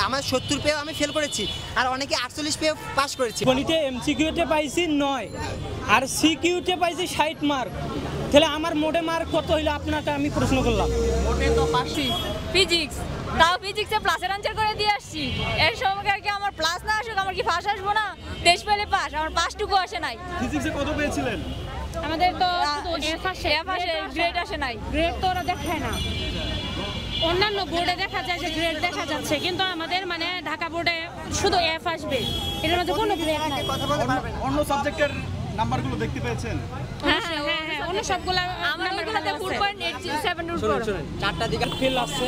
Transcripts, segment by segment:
আমার 70 পেয়েও আমি ফেল করেছি, আর অনেকে 48 পেয়েও পাস করেছি। গণিতে এমসিকিউতে পাইছি 9 আর সিকিউতে পাইছি 60 মার্ক। তাহলে আমার মোটে মার্ক কত হইলো আপনাকে আমি প্রশ্ন করলাম। মোটে তো পাসি ফিজিক্স, তাও ফিজিক্সে প্লাসের আনসার করে দিয়ে আসছি। এর সময় কি আমার প্লাস না আসুক আমার কি পাস আসবো না? দেশ পেলে পাস, আমার পাসটুকু আসে নাই। ফিজিক্সে কত পেয়েছিলেন? আমাদের তো গ্রেড আসে নাই। গ্রেড তো ওরা দেখায় না, অন্যান্য বোর্ডে দেখা যায় যে গ্রেড দেখা যাচ্ছে, কিন্তু আমাদের মানে ঢাকা বোর্ডে শুধু এফ আসবে, এটার মধ্যে কোনো গ্রেড নাই। অন্য সাবজেক্টের নাম্বারগুলো দেখতে পেয়েছেন? হ্যাঁ হ্যাঁ হ্যাঁ, অন্য সবগুলো আমার ওইগুলোতে 4.87 এর উপর। চারটা দিকে ফেল আসছে।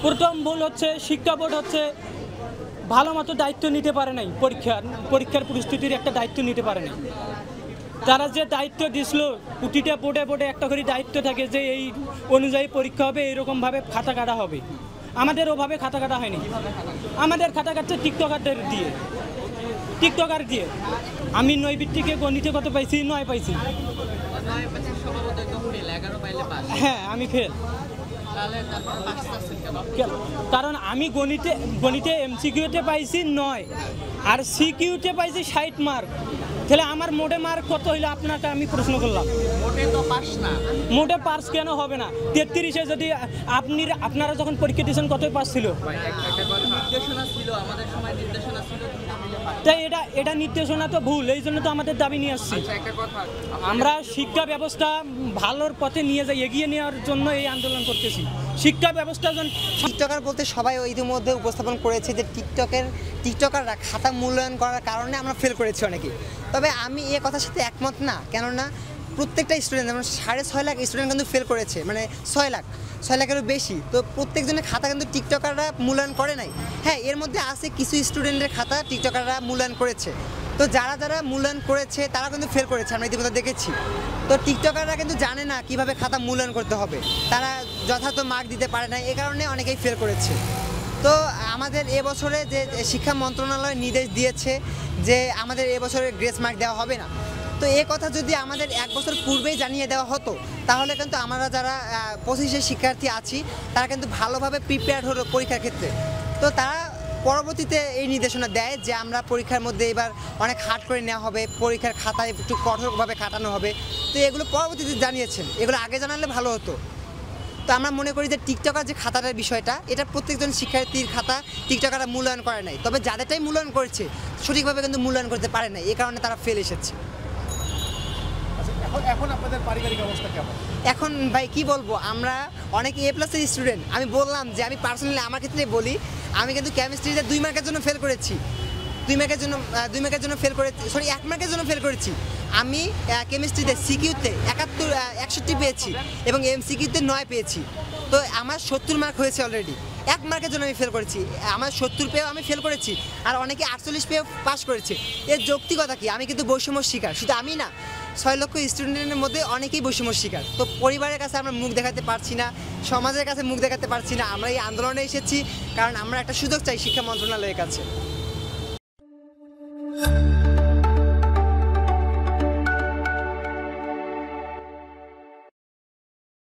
প্রথম ভুল হচ্ছে শিক্ষা বোর্ড হচ্ছে ভালো মতো দায়িত্ব নিতে পারে নাই, পরীক্ষার পরিস্থিতির একটা দায়িত্ব নিতে পারে নাই। তারা যে দায়িত্ব দিছিল, প্রতিটা বোর্ডে বোর্ডে একটা করে দায়িত্ব থাকে যে এই অনুযায়ী পরীক্ষা হবে, এইরকমভাবে খাতা কাটা হবে। আমাদের ওভাবে খাতা কাটা হয়নি, আমাদের খাতা কাটছে টিকটকারদের দিয়ে, টিকটকার দিয়ে। আমি নৈবিত্তিকে গণিতে কত পাইছি? 9 পাইছি। হ্যাঁ আমি ফেল, কারণ আমি গণিতে এমসিকিউতে পাইছি 9 আর সিকিউতে পাইছি 60 মার্ক। তাহলে আমার মোটে মার্ক কত হইলো আপনাকে আমি প্রশ্ন করলাম। মোটে তো পাস না। মোটে পাস কেন হবে না? 33-এ যদি আপনারা যখন পরীক্ষা দিয়েছেন কতই পাস ছিল? নির্দেশনা ছিল, আমাদের সময় নির্দেশনা ছিল। তাই এটা নির্দেশনা তো ভুল, এই জন্য তো আমাদের দাবি নিয়ে আসছি। আমরা শিক্ষা ব্যবস্থা ভালোর পথে নিয়ে যাই, এগিয়ে নেওয়ার জন্য এই আন্দোলন করতেছি। শিক্ষা ব্যবস্থা টিকটকার বলতে সবাই ইতিমধ্যে উপস্থাপন করেছে যে টিকটকাররা খাতা মূল্যায়ন করার কারণে আমরা ফেল করেছি অনেকে। তবে আমি এ কথার সাথে একমত না, কেননা প্রত্যেকটা স্টুডেন্ট, যেমন 6.5 লাখ স্টুডেন্ট কিন্তু ফেল করেছে, মানে 6 লাখেরও বেশি। তো প্রত্যেকজনের খাতা কিন্তু টিকটকাররা মূল্যায়ন করে নাই। হ্যাঁ, এর মধ্যে আছে কিছু স্টুডেন্টের খাতা টিকটকাররা মূল্যায়ন করেছে। তো যারা মূল্যায়ন করেছে তারা কিন্তু ফেল করেছে, আমরা ইতিমধ্যে দেখেছি। তো টিকটকাররা কিন্তু জানে না কিভাবে খাতা মূল্যায়ন করতে হবে, তারা যথাযথ মার্ক দিতে পারে না, এ কারণে অনেকেই ফেল করেছে। তো আমাদের এবছরে যে শিক্ষা মন্ত্রণালয় নির্দেশ দিয়েছে যে আমাদের এবছরে গ্রেস মার্ক দেওয়া হবে না, তো এ কথা যদি আমাদের 1 বছর পূর্বেই জানিয়ে দেওয়া হতো তাহলে কিন্তু আমরা যারা 25-এর শিক্ষার্থী আছি তারা কিন্তু ভালোভাবে প্রিপেয়ার্ড হলো পরীক্ষার ক্ষেত্রে। তো তারা পরবর্তীতে এই নির্দেশনা দেয় যে আমরা পরীক্ষার মধ্যে এবার অনেক হার্ড করে নেওয়া হবে, পরীক্ষার খাতায় একটু কঠোরভাবে কাটানো হবে। তো এগুলো পরবর্তীতে জানিয়েছেন, এগুলো আগে জানালে ভালো হতো। তো আমরা মনে করি যে টিকটকার যে খাতাটার বিষয়টা, এটা প্রত্যেকজন শিক্ষার্থীর খাতা টিকটকাররা মূল্যায়ন করে নাই, তবে যাদেরটাই মূল্যায়ন করেছে সঠিকভাবে কিন্তু মূল্যায়ন করতে পারে নাই, এই কারণে তারা ফেল এসেছে। এখন আপনাদের পারিবারিক অবস্থা কেমন? এখন ভাই কি বলবো, আমরা অনেক A+-এর স্টুডেন্ট। আমি বললাম যে আমি পার্সোনালি আমার ক্ষেত্রে বলি, আমি কিন্তু কেমিস্ট্রিতে 2 মার্কের জন্য ফেল করেছি, 2 মার্কের জন্য ফেল করেছি, সরি 1 মার্কের জন্য ফেল করেছি। আমি কেমিস্ট্রিতে সিকিউতে 61 পেয়েছি এবং এমসিকিউতে 9 পেয়েছি। তো আমার 70 মার্ক হয়েছে অলরেডি, 1 মার্কের জন্য আমি ফেল করেছি। আমার 70 পেয়েও আমি ফেল করেছি, আর অনেকে 48 পেয়েও পাস করেছে। এর যৌক্তিকতা কি? আমি কিন্তু বৈষম্য শিকার, শুধু আমি না, 6 লক্ষ স্টুডেন্টের মধ্যে অনেকেই বৈষম্য শিকার। তো পরিবারের কাছে আমরা মুখ দেখাতে পারছি না, সমাজের কাছে মুখ দেখাতে পারছি না। আমরা এই আন্দোলনে এসেছি কারণ আমরা একটা সুযোগ চাই শিক্ষা মন্ত্রণালয়ের কাছে।